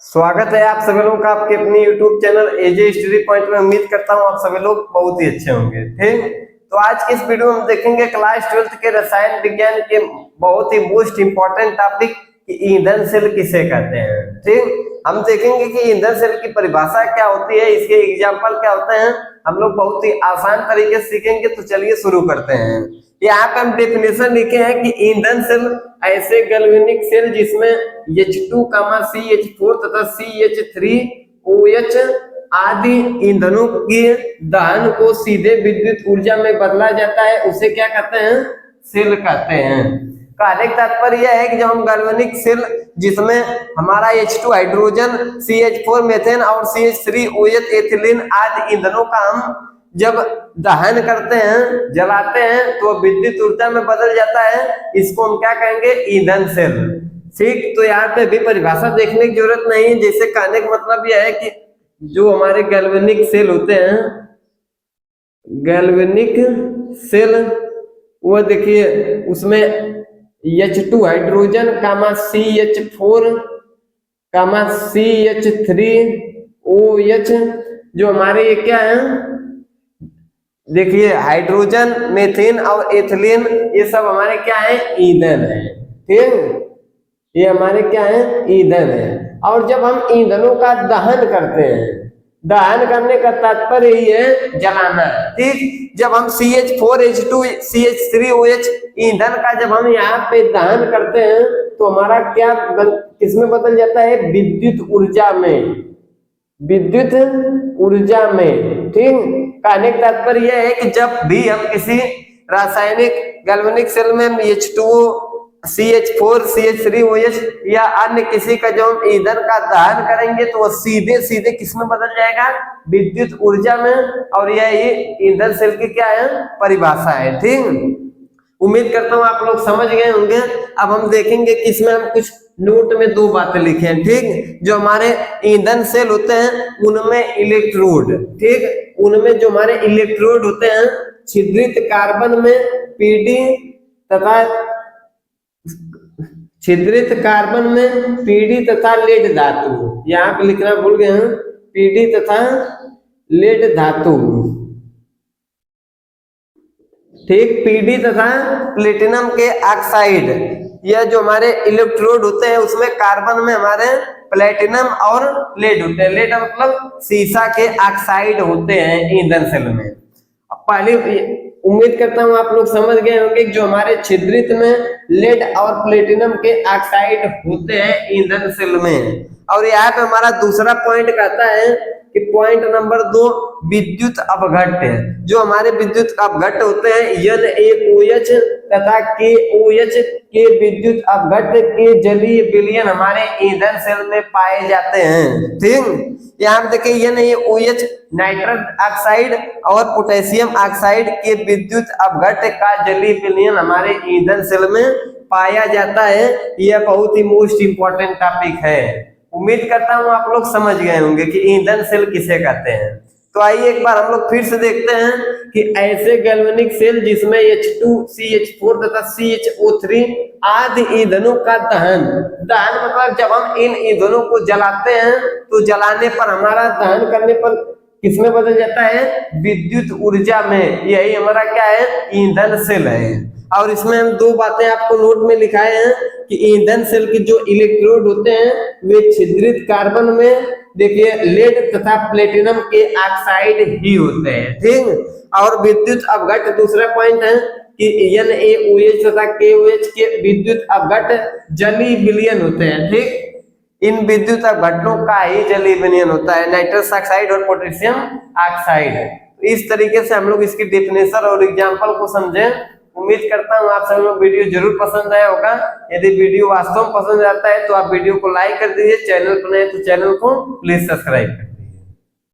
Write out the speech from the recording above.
स्वागत है आप सभी लोगों का आपके अपने YouTube चैनल एजे स्टडी पॉइंट में। उम्मीद करता हूँ आप सभी लोग बहुत ही अच्छे होंगे। ठीक, तो आज की इस वीडियो में हम देखेंगे क्लास 12th के रसायन विज्ञान के बहुत ही मोस्ट इंपॉर्टेंट टॉपिक कि ईंधन सेल किसे कहते हैं। ठीक, हम देखेंगे कि ईंधन सेल की परिभाषा क्या होती है, इसके एग्जाम्पल क्या होते हैं, हम लोग बहुत ही आसान तरीके से सीखेंगे। तो चलिए शुरू करते हैं। यहाँ पे हम डेफिनेशन लिखे हैं कि ईंधन सेल ऐसे गैल्वेनिक सेल जिसमें H2, CH4 तथा CH3OH आदि ईंधनों के दहन को सीधे विद्युत ऊर्जा में बदला जाता है, उसे क्या कहते हैं, सेल कहते हैं। कहने का तात्पर्य यह है कि जब हम गैल्वेनिक सेल जिसमें हमारा H2 हाइड्रोजन, CH4 मीथेन और CH3OH एथिलीन आदि ईंधनों का हम जब दहन करते हैं, जलाते हैं, तो विद्युत ऊर्जा में बदल जाता है, इसको हम क्या कहेंगे, ईंधन सेल। ठीक, तो यहाँ पे भी परिभाषा देखने की जरूरत नहीं है। जैसे कहने का मतलब यह है कि जो हमारे गैल्वेनिक सेल होते हैं, गैल्वेनिक सेल, वो देखिए उसमें H2 हाइड्रोजन, CH4, CH3OH जो हमारे ये क्या है, देखिए हाइड्रोजन, मीथेन और एथिलीन, ये सब हमारे क्या है, ईंधन है। ठीक, ये हमारे क्या है, ईंधन है। और जब हम ईंधनों का दहन करते हैं, दहन करने का तात्पर्य ही है जलाना। ठीक, जब हम CH4H2 CH3OH ईंधन का जब हम यहाँ पे दहन करते हैं तो हमारा क्या किसमें बदल जाता है, विद्युत ऊर्जा में, विद्युत ऊर्जा में। ठीक, कहने का तात्पर्य यह है कि जब भी हम किसी रासायनिक गैल्वेनिक सेल में H2O, CH4, CH3OH या अन्य किसी का जो हम ईंधन का दहन करेंगे तो वो सीधे सीधे किसमें बदल जाएगा, विद्युत ऊर्जा में। और यह ईंधन सेल की क्या है, परिभाषा है। ठीक, उम्मीद करता हूं आप लोग समझ गए होंगे। अब हम देखेंगे कि इसमें हम कुछ नोट में दो बातें लिखे हैं। ठीक, जो हमारे ईंधन सेल होते हैं उनमें इलेक्ट्रोड, ठीक, उनमें जो हमारे इलेक्ट्रोड होते हैं छिद्रित कार्बन में पीडी तथा छिद्रित कार्बन में पीडी तथा लेड धातु, यहाँ पे लिखना भूल गए हैं, पीडी तथा लेड धातु। ठीक, पीडी तथा प्लेटिनम के ऑक्साइड, यह जो हमारे इलेक्ट्रोड होते हैं उसमें कार्बन में हमारे प्लेटिनम और लेड होते हैं। लेड मतलब सीसा के ऑक्साइड होते हैं ईंधन सेल में। पहले उम्मीद करता हूं आप लोग समझ गए होंगे जो हमारे छिद्रित में लेड और प्लेटिनम के ऑक्साइड होते हैं ईंधन सेल में। और यहाँ पे हमारा दूसरा पॉइंट कहता है कि पॉइंट नंबर 2, विद्युत अपघट्ट, जो हमारे विद्युत अपघट्ट होते हैं NaOH तथा KOH के विद्युत अपघट्ट के जलीय विलयन हमारे ईंधन सेल में पाए जाते हैं। ठीक, यहाँ पे देखिए NaOH नाइट्रस ऑक्साइड और पोटेशियम ऑक्साइड के विद्युत अपघट्ट का जलीय विलयन हमारे ईंधन सेल में पाया जाता है। यह बहुत ही मोस्ट इंपॉर्टेंट टॉपिक है। उम्मीद करता हूं आप लोग समझ गए होंगे कि ईंधन सेल किसे कहते हैं। तो आइए एक बार हम लोग फिर से देखते हैं कि ऐसे गैल्वेनिक सेल जिसमें H2, CH4 तथा CHO3 आदि ईंधनों का दहन मतलब जब हम इन ईंधनों को जलाते हैं तो जलाने पर हमारा दहन करने पर किसमें बदल जाता है, विद्युत ऊर्जा में। यही हमारा क्या है, ईंधन सेल है। और इसमें हम दो बातें आपको नोट में लिखाए हैं कि ईंधन सेल के जो इलेक्ट्रोड होते हैं वे छिद्रित कार्बन में देखिए लेड तथा प्लेटिनम के ऑक्साइड ही होते हैं। ठीक, और विद्युत अपघट्ट दूसरा पॉइंट है कि NaOH तथा KOH के विद्युत अपघट्ट जलीय विलयन होते हैं। ठीक, इन विद्युत अपघट्टों का ही जलीय विलयन होता है, नाइट्रस ऑक्साइड और पोटेशियम ऑक्साइड। इस तरीके से हम लोग इसकी डेफिनेशन और एग्जांपल को समझें। उम्मीद करता हूँ आप सब लोग वीडियो जरूर पसंद आया होगा। यदि वीडियो वास्तव में पसंद आता है तो आप वीडियो को लाइक कर दीजिए, चैनल पर नए तो चैनल को प्लीज सब्सक्राइब करें।